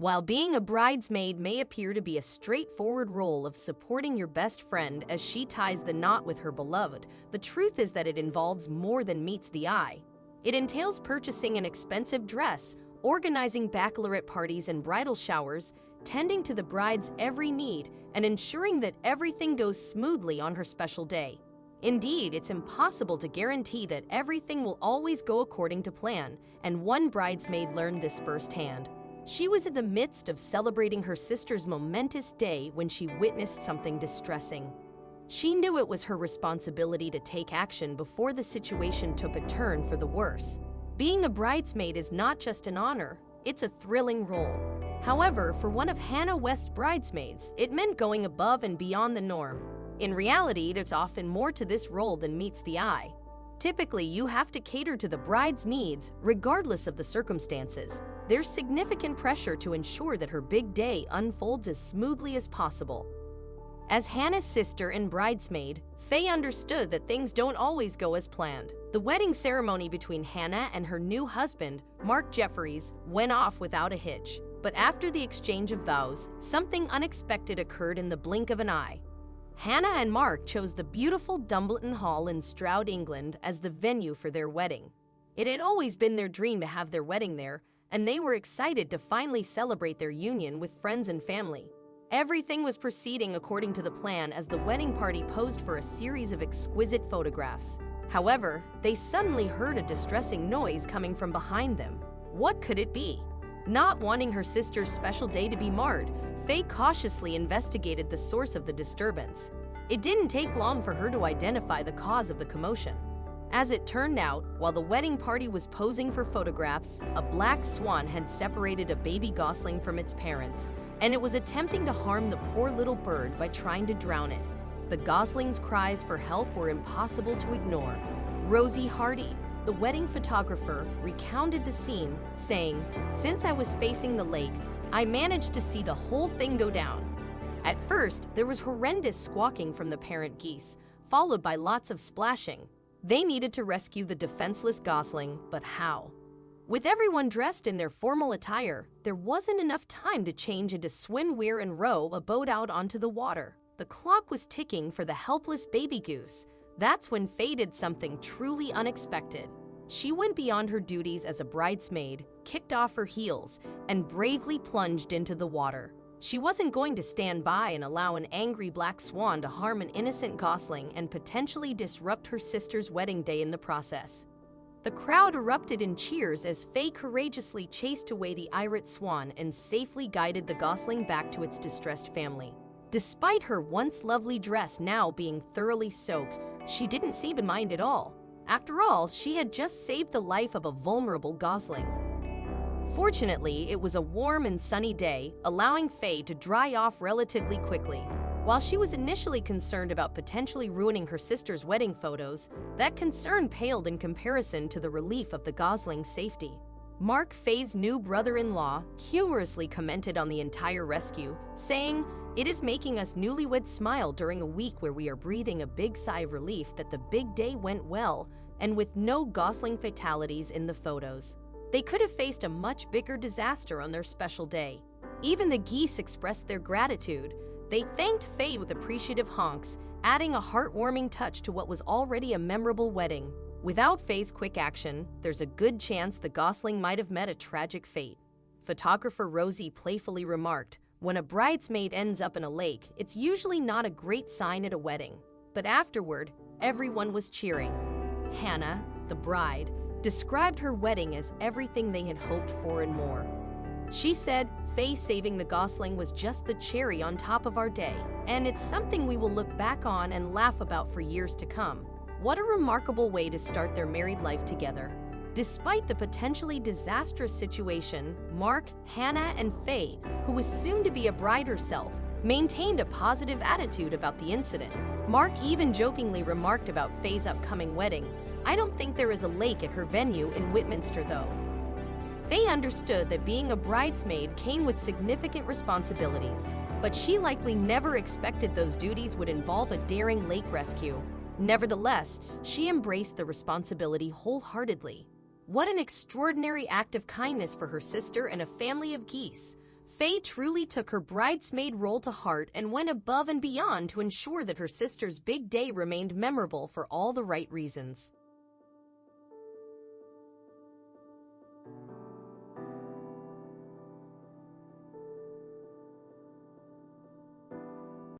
While being a bridesmaid may appear to be a straightforward role of supporting your best friend as she ties the knot with her beloved, the truth is that it involves more than meets the eye. It entails purchasing an expensive dress, organizing bachelorette parties and bridal showers, tending to the bride's every need, and ensuring that everything goes smoothly on her special day. Indeed, it's impossible to guarantee that everything will always go according to plan, and one bridesmaid learned this firsthand. She was in the midst of celebrating her sister's momentous day when she witnessed something distressing. She knew it was her responsibility to take action before the situation took a turn for the worse. Being a bridesmaid is not just an honor, it's a thrilling role. However, for one of Hannah West's bridesmaids, it meant going above and beyond the norm. In reality, there's often more to this role than meets the eye. Typically, you have to cater to the bride's needs, regardless of the circumstances. There's significant pressure to ensure that her big day unfolds as smoothly as possible. As Hannah's sister and bridesmaid, Faye understood that things don't always go as planned. The wedding ceremony between Hannah and her new husband, Mark Jeffries, went off without a hitch. But after the exchange of vows, something unexpected occurred in the blink of an eye. Hannah and Mark chose the beautiful Dumbleton Hall in Stroud, England, as the venue for their wedding. It had always been their dream to have their wedding there, and they were excited to finally celebrate their union with friends and family. Everything was proceeding according to the plan as the wedding party posed for a series of exquisite photographs. However, they suddenly heard a distressing noise coming from behind them. What could it be? Not wanting her sister's special day to be marred, Faye cautiously investigated the source of the disturbance. It didn't take long for her to identify the cause of the commotion. As it turned out, while the wedding party was posing for photographs, a black swan had separated a baby gosling from its parents, and it was attempting to harm the poor little bird by trying to drown it. The gosling's cries for help were impossible to ignore. Rosie Hardy, the wedding photographer, recounted the scene, saying, "Since I was facing the lake, I managed to see the whole thing go down. At first, there was horrendous squawking from the parent geese, followed by lots of splashing. They needed to rescue the defenseless gosling, but how? With everyone dressed in their formal attire, there wasn't enough time to change into swimwear and row a boat out onto the water. The clock was ticking for the helpless baby goose. That's when Faye did something truly unexpected. She went beyond her duties as a bridesmaid, kicked off her heels, and bravely plunged into the water. She wasn't going to stand by and allow an angry black swan to harm an innocent gosling and potentially disrupt her sister's wedding day in the process. The crowd erupted in cheers as Faye courageously chased away the irate swan and safely guided the gosling back to its distressed family. Despite her once lovely dress now being thoroughly soaked, she didn't seem to mind at all. After all, she had just saved the life of a vulnerable gosling. Fortunately, it was a warm and sunny day, allowing Faye to dry off relatively quickly. While she was initially concerned about potentially ruining her sister's wedding photos, that concern paled in comparison to the relief of the gosling's safety. Mark, Faye's new brother-in-law, humorously commented on the entire rescue, saying, "It is making us newlyweds smile during a week where we are breathing a big sigh of relief that the big day went well and with no gosling fatalities in the photos." They could have faced a much bigger disaster on their special day. Even the geese expressed their gratitude. They thanked Faye with appreciative honks, adding a heartwarming touch to what was already a memorable wedding. Without Faye's quick action, there's a good chance the gosling might have met a tragic fate. Photographer Rosie playfully remarked, "When a bridesmaid ends up in a lake, it's usually not a great sign at a wedding." But afterward, everyone was cheering. Hannah, the bride, described her wedding as everything they had hoped for and more. She said, "Faye saving the gosling was just the cherry on top of our day, and it's something we will look back on and laugh about for years to come." What a remarkable way to start their married life together. Despite the potentially disastrous situation, Mark, Hannah, and Faye, who was soon to be a bride herself, maintained a positive attitude about the incident. Mark even jokingly remarked about Faye's upcoming wedding, "I don't think there is a lake at her venue in Whitminster though." Faye understood that being a bridesmaid came with significant responsibilities, but she likely never expected those duties would involve a daring lake rescue. Nevertheless, she embraced the responsibility wholeheartedly. What an extraordinary act of kindness for her sister and a family of geese. Faye truly took her bridesmaid role to heart and went above and beyond to ensure that her sister's big day remained memorable for all the right reasons.